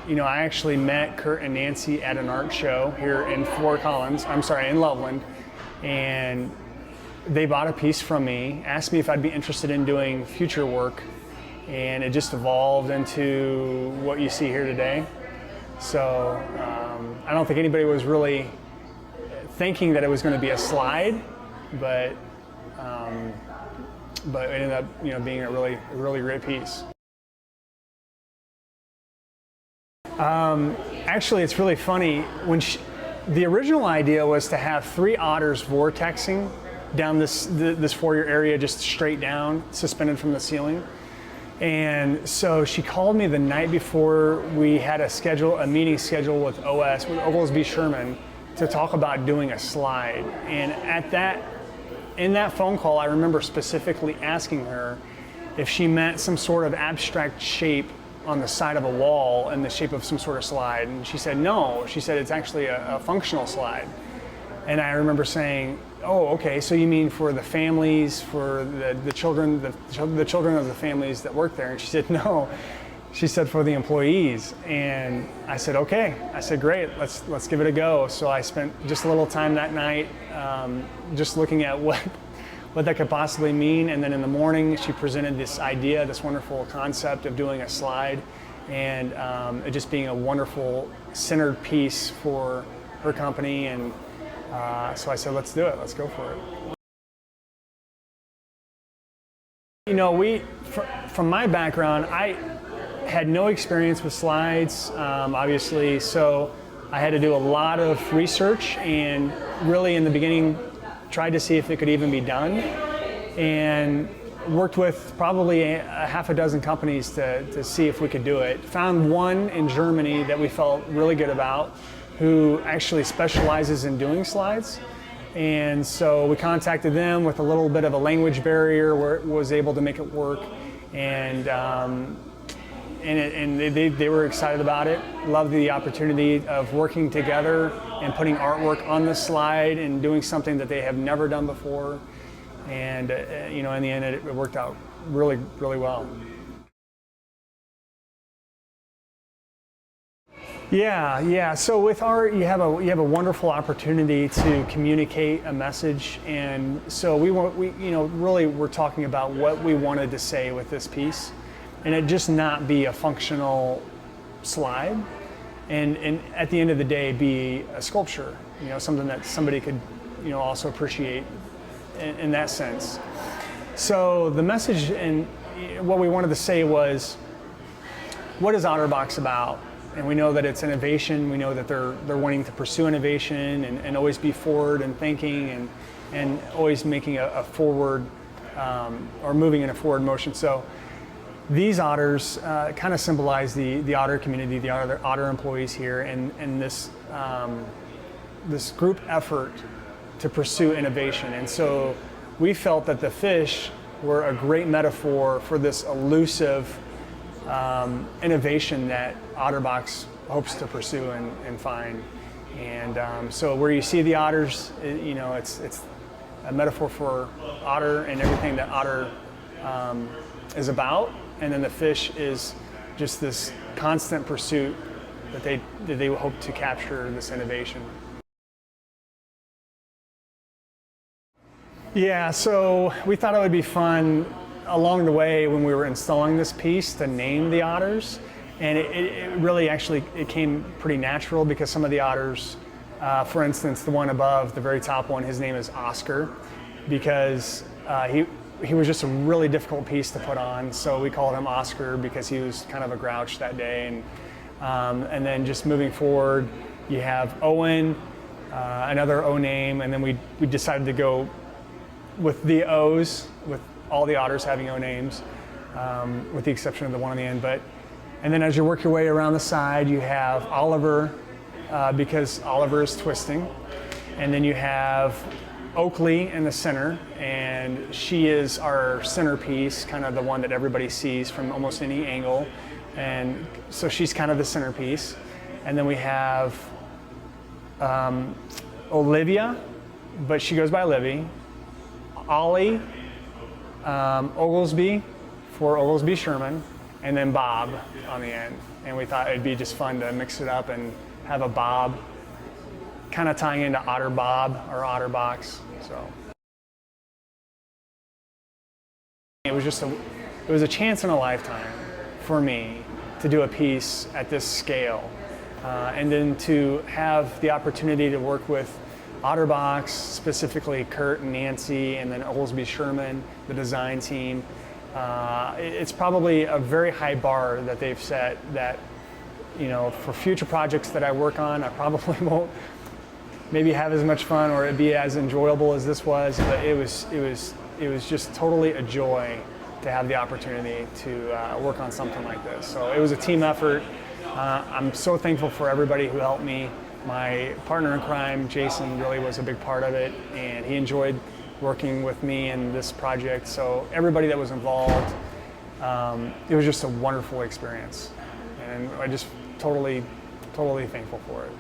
I actually met Kurt and Nancy at an art show here in in Loveland, and they bought a piece from me, asked me if I'd be interested in doing future work, and it just evolved into what you see here today. So I don't think anybody was really thinking that it was going to be a slide, but it ended up being a really great piece. Actually, it's really funny. The original idea was to have 3 otters vortexing down this foyer area, just straight down, suspended from the ceiling. And so she called me the night before we had a meeting scheduled with Oglesby Sherman, to talk about doing a slide. And in that phone call, I remember specifically asking her if she meant some sort of abstract shape on the side of a wall in the shape of some sort of slide. And she said, no. She said, it's actually a functional slide. And I remember saying, oh, okay, so you mean for the families, for the children of the families that work there? And she said, no. She said, for the employees. And I said, okay. I said, great, let's give it a go. So I spent just a little time that night just looking at what that could possibly mean. And then in the morning, she presented this idea, this wonderful concept of doing a slide, and it just being a wonderful centered piece for her company. And so I said, let's do it. Let's go for it. From my background, I had no experience with slides, obviously, so I had to do a lot of research, and really in the beginning tried to see if it could even be done, and worked with probably a half a dozen companies to see if we could do it. Found one in Germany that we felt really good about, who actually specializes in doing slides. And so we contacted them with a little bit of a language barrier, where it was able to make it work. And they were excited about it, loved the opportunity of working together and putting artwork on the slide and doing something that they have never done before. And in the end, it worked out really, really well. Yeah. So with art, you have a wonderful opportunity to communicate a message, and so we're talking about what we wanted to say with this piece, and it just not be a functional slide, and at the end of the day, be a sculpture. Something that somebody could also appreciate in that sense. So the message and what we wanted to say was, what is OtterBox about? And we know that it's innovation. We know that they're wanting to pursue innovation and always be forward and thinking and always making a forward or moving in a forward motion. So these otters kind of symbolize the otter community, the otter employees here, and this group effort to pursue innovation. And so we felt that the fish were a great metaphor for this elusive innovation that OtterBox hopes to pursue and find. And so where you see the otters, it's a metaphor for otter and everything that otter is about. And then the fish is just this constant pursuit that they hope to capture this innovation. Yeah, so we thought it would be fun along the way when we were installing this piece to name the otters, and it really actually came pretty natural, because some of the otters, for instance, the one above, the very top one, his name is Oscar, because he was just a really difficult piece to put on, so we called him Oscar because he was kind of a grouch that day. And then just moving forward, you have Owen, another O name, and then we decided to go with the O's, with all the otters having O names, with the exception of the one on the end. And then as you work your way around the side, you have Oliver, because Oliver is twisting. And then you have Oakley in the center, and she is our centerpiece, kind of the one that everybody sees from almost any angle. And so she's kind of the centerpiece. And then we have Olivia, but she goes by Livy. Ollie, Oglesby for Oglesby Sherman, and then Bob on the end. And we thought it'd be just fun to mix it up and have a Bob, kind of tying into Otter Bob or OtterBox. So it was a chance in a lifetime for me to do a piece at this scale, and then to have the opportunity to work with OtterBox, specifically Kurt and Nancy, and then Olsby Sherman, the design team. It's probably a very high bar that they've set that, you know, for future projects that I work on, I probably won't maybe have as much fun or it'd be as enjoyable as this was, but it was just totally a joy to have the opportunity to work on something like this. So it was a team effort. I'm so thankful for everybody who helped me. My partner in crime, Jason, really was a big part of it, and he enjoyed working with me in this project. So everybody that was involved, it was just a wonderful experience, and I just totally thankful for it.